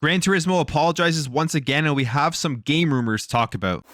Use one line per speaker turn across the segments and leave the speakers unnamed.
Gran Turismo apologizes once again, and we have some game rumors to talk about.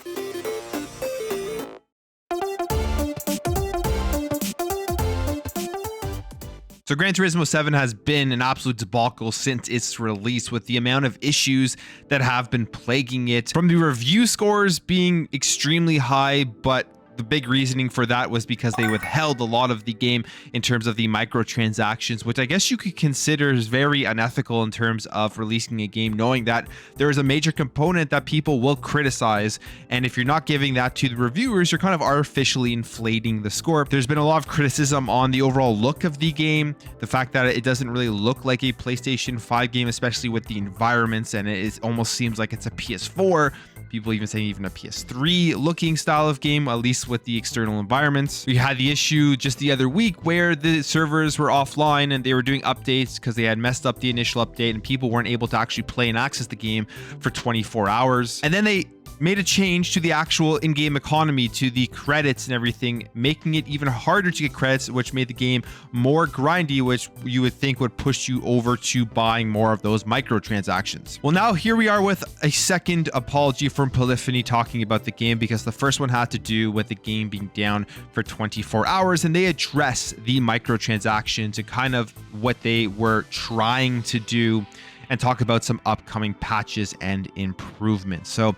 So Gran Turismo 7 has been an absolute debacle since its release, with the amount of issues that have been plaguing it, from the review scores being extremely high, but the big reasoning for that was because they withheld a lot of the game in terms of the microtransactions, which I guess you could consider is very unethical in terms of releasing a game knowing that there is a major component that people will criticize, and if you're not giving that to the reviewers, you're kind of artificially inflating the score. There's been a lot of criticism on the overall look of the game, the fact that it doesn't really look like a PlayStation 5 game, especially with the environments, and it almost seems like it's a PS4. People even saying even a PS3 looking style of game, at least with the external environments. We had the issue just the other week where the servers were offline and they were doing updates because they had messed up the initial update and people weren't able to actually play and access the game for 24 hours. And then they made a change to the actual in-game economy, to the credits and everything, making it even harder to get credits, which made the game more grindy, which you would think would push you over to buying more of those microtransactions. Well, now here we are with a second apology from Polyphony talking about the game, because the first one had to do with the game being down for 24 hours, and they address the microtransactions and kind of what they were trying to do and talk about some upcoming patches and improvements. So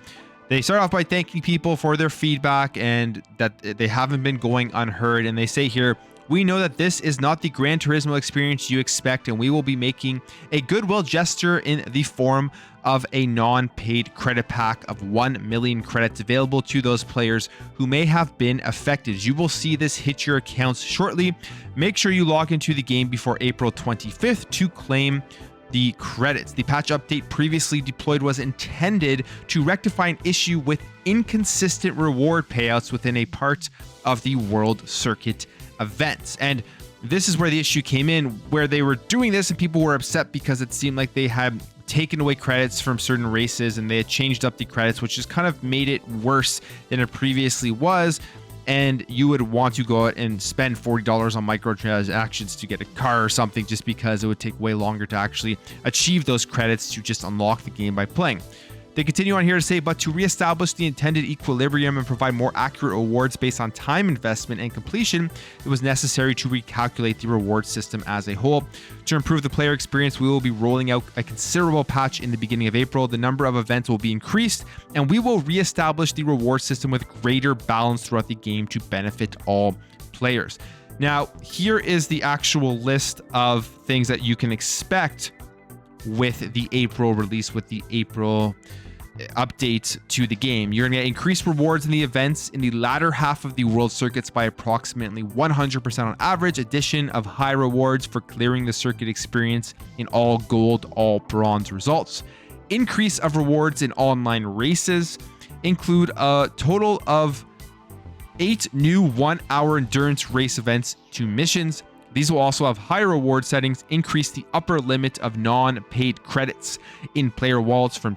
they start off by thanking people for their feedback and that they haven't been going unheard. And they say here, "We know that this is not the Gran Turismo experience you expect, and we will be making a goodwill gesture in the form of a non-paid credit pack of 1 million credits available to those players who may have been affected. You will see this hit your accounts shortly. Make sure you log into the game before April 25th to claim the credits. The patch update previously deployed was intended to rectify an issue with inconsistent reward payouts within a part of the World Circuit events." And this is where the issue came in, where they were doing this and people were upset because it seemed like they had taken away credits from certain races and they had changed up the credits, which just kind of made it worse than it previously was. And you would want to go out and spend $40 on microtransactions to get a car or something, just because it would take way longer to actually achieve those credits to just unlock the game by playing. They continue on here to say, "But to reestablish the intended equilibrium and provide more accurate rewards based on time investment and completion, it was necessary to recalculate the reward system as a whole. To improve the player experience, we will be rolling out a considerable patch in the beginning of April. The number of events will be increased, and we will reestablish the reward system with greater balance throughout the game to benefit all players." Now, here is the actual list of things that you can expect with the April release, with the April update to the game. You're going to get increased rewards in the events in the latter half of the world circuits by approximately 100% on average, addition of high rewards for clearing the circuit experience in all gold, all bronze results, increase of rewards in online races, include a total of 8 new 1-hour endurance race events to missions. These will also have higher reward settings, increase the upper limit of non-paid credits in player wallets from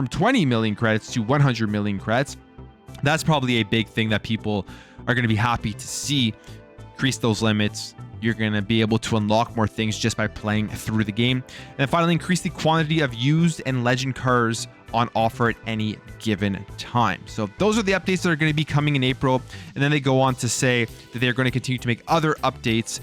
20 million credits to 100 million credits. That's probably a big thing that people are going to be happy to see. Increase those limits. You're going to be able to unlock more things just by playing through the game. And then finally, increase the quantity of used and legend cars on offer at any given time. So those are the updates that are going to be coming in April. And then they go on to say that they're going to continue to make other updates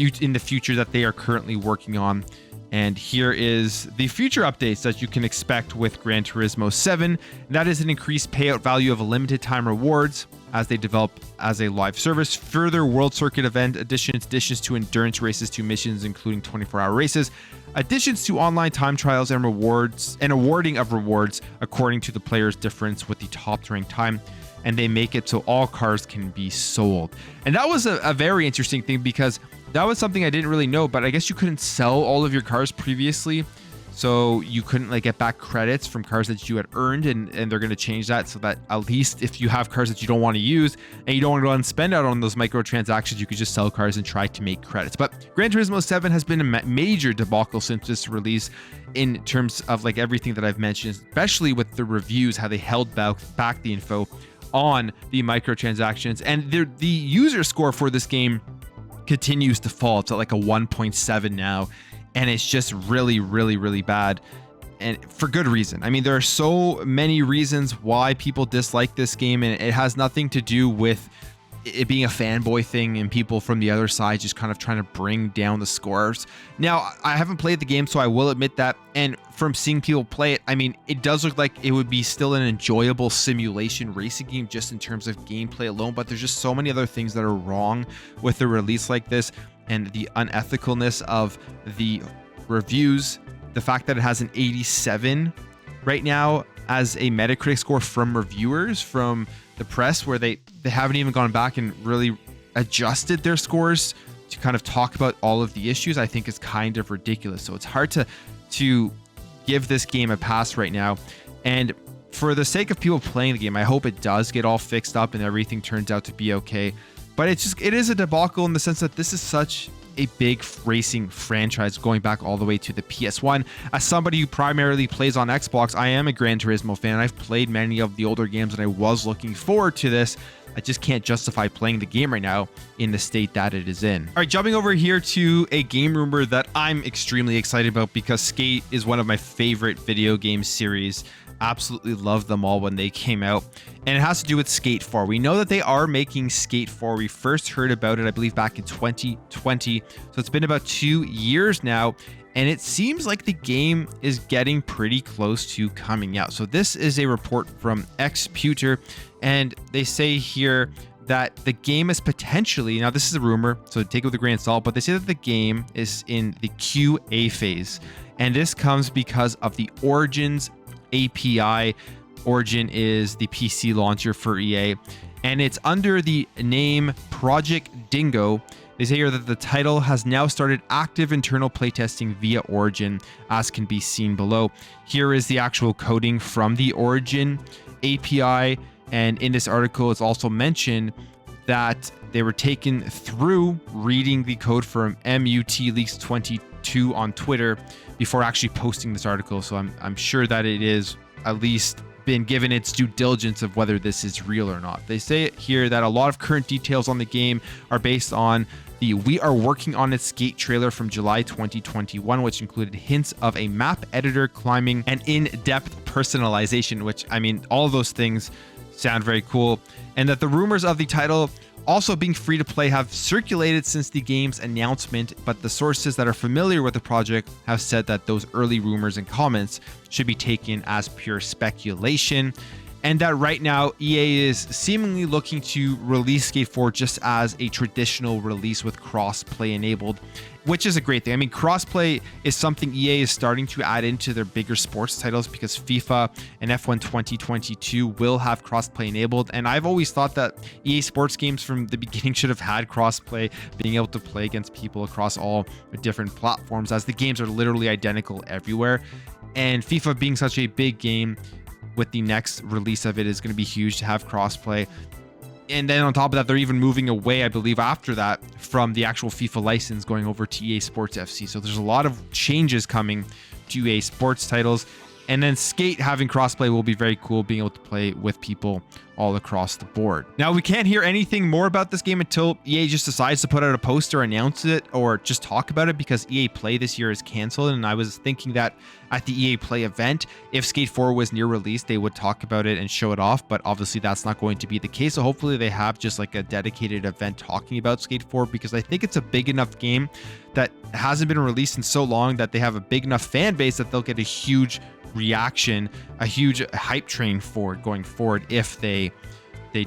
in the future that they are currently working on. And here is the future updates that you can expect with Gran Turismo 7. And that is an increased payout value of limited time rewards as they develop as a live service, further World Circuit event additions to endurance races to missions, including 24-hour races, additions to online time trials and rewards, and awarding of rewards according to the player's difference with the top ranked time. And they make it so all cars can be sold. And that was a very interesting thing, because that was something I didn't really know, but I guess you couldn't sell all of your cars previously. So you couldn't like get back credits from cars that you had earned, and they're going to change that so that at least if you have cars that you don't want to use and you don't want to go out and spend out on those microtransactions, you could just sell cars and try to make credits. But Gran Turismo 7 has been a major debacle since this release in terms of like everything that I've mentioned, especially with the reviews, how they held back the info on the microtransactions. And the user score for this game continues to fall. It's at like a 1.7 now. and it's just really, really, really bad. And for good reason. I mean, there are so many reasons why people dislike this game, and it has nothing to do with it being a fanboy thing and people from the other side just kind of trying to bring down the scores. Now, I haven't played the game, so I will admit that. And from seeing people play it, I mean, it does look like it would be still an enjoyable simulation racing game just in terms of gameplay alone. But there's just so many other things that are wrong with a release like this, and the unethicalness of the reviews. The fact that it has an 87 right now as a Metacritic score from reviewers, from the press, where they haven't even gone back and really adjusted their scores to kind of talk about all of the issues, I think is kind of ridiculous. So it's hard to give this game a pass right now. And for the sake of people playing the game, I hope it does get all fixed up and everything turns out to be okay. But it is a debacle in the sense that this is such a big racing franchise going back all the way to the PS1. As somebody who primarily plays on Xbox, I am a Gran Turismo fan. I've played many of the older games and I was looking forward to this. I just can't justify playing the game right now in the state that it is in. All right, jumping over here to a game rumor that I'm extremely excited about because Skate is one of my favorite video game series. Absolutely loved them all when they came out, and it has to do with Skate 4. We know that they are making Skate 4. We first heard about it, I believe, back in 2020, so it's been about 2 years now, and it seems like the game is getting pretty close to coming out. So this is a report from Xputer, and they say here that the game is potentially, now this is a rumor, so take it with a grain of salt, but they say that the game is in the QA phase, and this comes because of the Origins API. Origin is the PC launcher for EA, and it's under the name Project Dingo. They say here that the title has now started active internal playtesting via Origin, as can be seen below. Here is the actual coding from the Origin API, and in this article it's also mentioned that they were taken through reading the code from MUTLeaks22 on Twitter before actually posting this article. So I'm sure that it is at least been given its due diligence of whether this is real or not. They say here that a lot of current details on the game are based on the We Are Working on It Skate trailer from July 2021, which included hints of a map editor, climbing, and in-depth personalization, which, I mean, all of those things sound very cool. And that the rumors of the title also being free to play have circulated since the game's announcement, but the sources that are familiar with the project have said that those early rumors and comments should be taken as pure speculation, and that right now EA is seemingly looking to release Skate 4 just as a traditional release with cross-play enabled, which is a great thing. I mean, cross-play is something EA is starting to add into their bigger sports titles because FIFA and F1 2022 will have cross-play enabled, and I've always thought that EA sports games from the beginning should have had cross-play, being able to play against people across all different platforms, as the games are literally identical everywhere. And FIFA being such a big game, with the next release of it, is going to be huge to have crossplay. And then on top of that, they're even moving away, I believe, after that from the actual FIFA license, going over to EA Sports FC. So there's a lot of changes coming to EA Sports titles. And then Skate having crossplay will be very cool, being able to play with people all across the board. Now, we can't hear anything more about this game until EA just decides to put out a poster, announce it, or just talk about it, because EA Play this year is canceled. And I was thinking that at the EA Play event, if Skate 4 was near release, they would talk about it and show it off, but obviously that's not going to be the case. So hopefully they have just like a dedicated event talking about Skate 4, because I think it's a big enough game that hasn't been released in so long that they have a big enough fan base that they'll get a huge reaction, a huge hype train for it going forward if they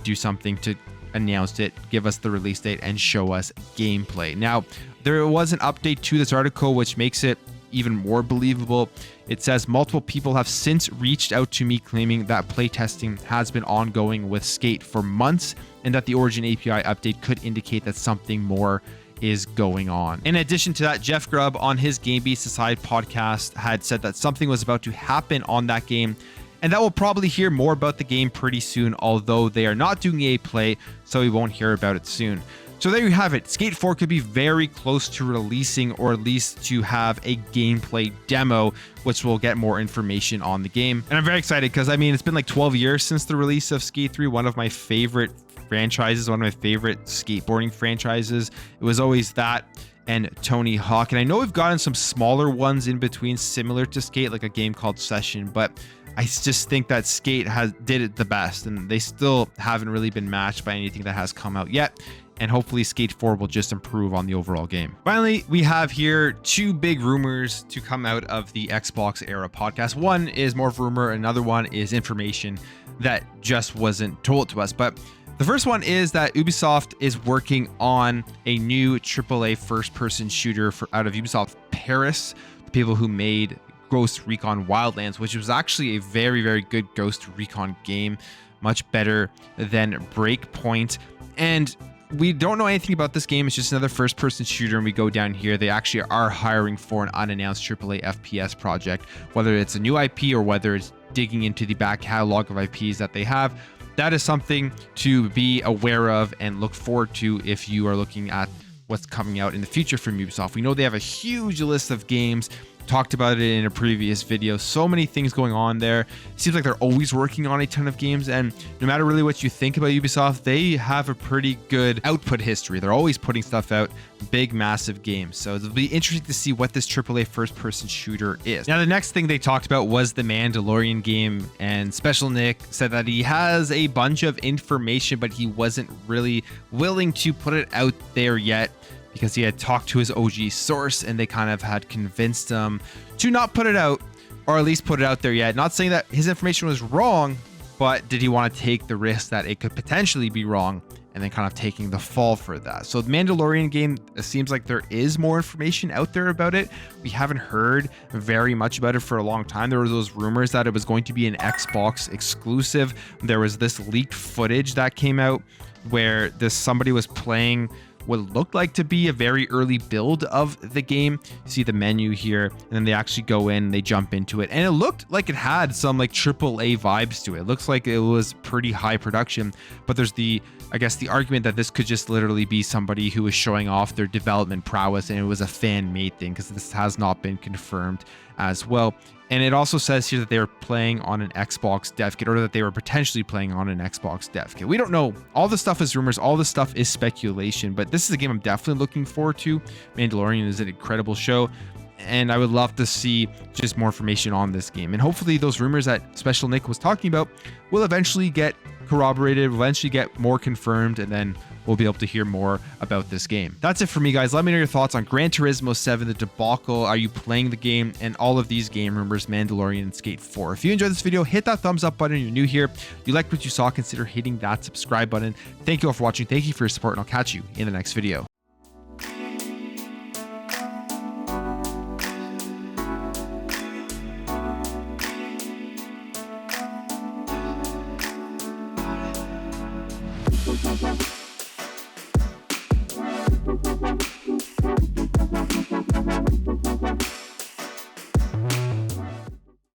do something to announce it, give us the release date, and show us gameplay. Now, there was an update to this article which makes it even more believable. It says multiple people have since reached out to me claiming that playtesting has been ongoing with Skate for months, and that the Origin API update could indicate that something more is going on. In addition to that, Jeff Grubb on his Game Beast Aside podcast had said that something was about to happen on that game, and that we'll probably hear more about the game pretty soon, although they are not doing EA Play, so we won't hear about it soon. So there you have it. Skate 4 could be very close to releasing, or at least to have a gameplay demo, which will get more information on the game. And I'm very excited because, I mean, it's been like 12 years since the release of Skate 3, one of my favorite franchises, one of my favorite skateboarding franchises. It was always that and Tony Hawk. And I know we've gotten some smaller ones in between similar to Skate, like a game called Session, but I just think that Skate did it the best, and they still haven't really been matched by anything that has come out yet. And hopefully Skate 4 will just improve on the overall game. Finally, we have here 2 big rumors to come out of the Xbox era podcast. One is more of a rumor, another one is information that just wasn't told to us. But the first one is that Ubisoft is working on a new AAA first-person shooter out of Ubisoft Paris, the people who made Ghost Recon Wildlands, which was actually a very, very good Ghost Recon game, much better than Breakpoint. And we don't know anything about this game. It's just another first-person shooter, and we go down here. They actually are hiring for an unannounced AAA FPS project, whether it's a new IP or whether it's digging into the back catalog of IPs that they have. That is something to be aware of and look forward to if you are looking at what's coming out in the future from Ubisoft. We know they have a huge list of games. Talked about it in a previous video. So many things going on there. It seems like they're always working on a ton of games, and no matter really what you think about Ubisoft, they have a pretty good output history. They're always putting stuff out, big, massive games. So it'll be interesting to see what this AAA first-person shooter is. Now, the next thing they talked about was the Mandalorian game, and Special Nick said that he has a bunch of information, but he wasn't really willing to put it out there yet, because he had talked to his OG source and they kind of had convinced him to not put it out, or at least put it out there yet. Not saying that his information was wrong, but did he want to take the risk that it could potentially be wrong and then kind of taking the fall for that? So the Mandalorian game, it seems like there is more information out there about it. We haven't heard very much about it for a long time. There were those rumors that it was going to be an Xbox exclusive. There was this leaked footage that came out where somebody was playing what looked like to be a very early build of the game. You see the menu here, and then they actually go in, they jump into it, and it looked like it had some like AAA vibes to it. It looks like it was pretty high production, but there's I guess the argument that this could just literally be somebody who was showing off their development prowess, and it was a fan-made thing, because this has not been confirmed as well. And it also says here that they were playing on an Xbox dev kit, or that they were potentially playing on an Xbox dev kit. We don't know. All the stuff is rumors. All the stuff is speculation, but this is a game I'm definitely looking forward to. Mandalorian is an incredible show, and I would love to see just more information on this game. And hopefully those rumors that Special Nick was talking about will eventually get corroborated, eventually get more confirmed, and then we'll be able to hear more about this game. That's it for me, guys. Let me know your thoughts on Gran Turismo 7, the Debacle. Are you playing the game? And all of these game rumors, Mandalorian and Skate 4. If you enjoyed this video, hit that thumbs up button. If you're new here, if you liked what you saw, consider hitting that subscribe button. Thank you all for watching. Thank you for your support, and I'll catch you in the next video. We'll be right back.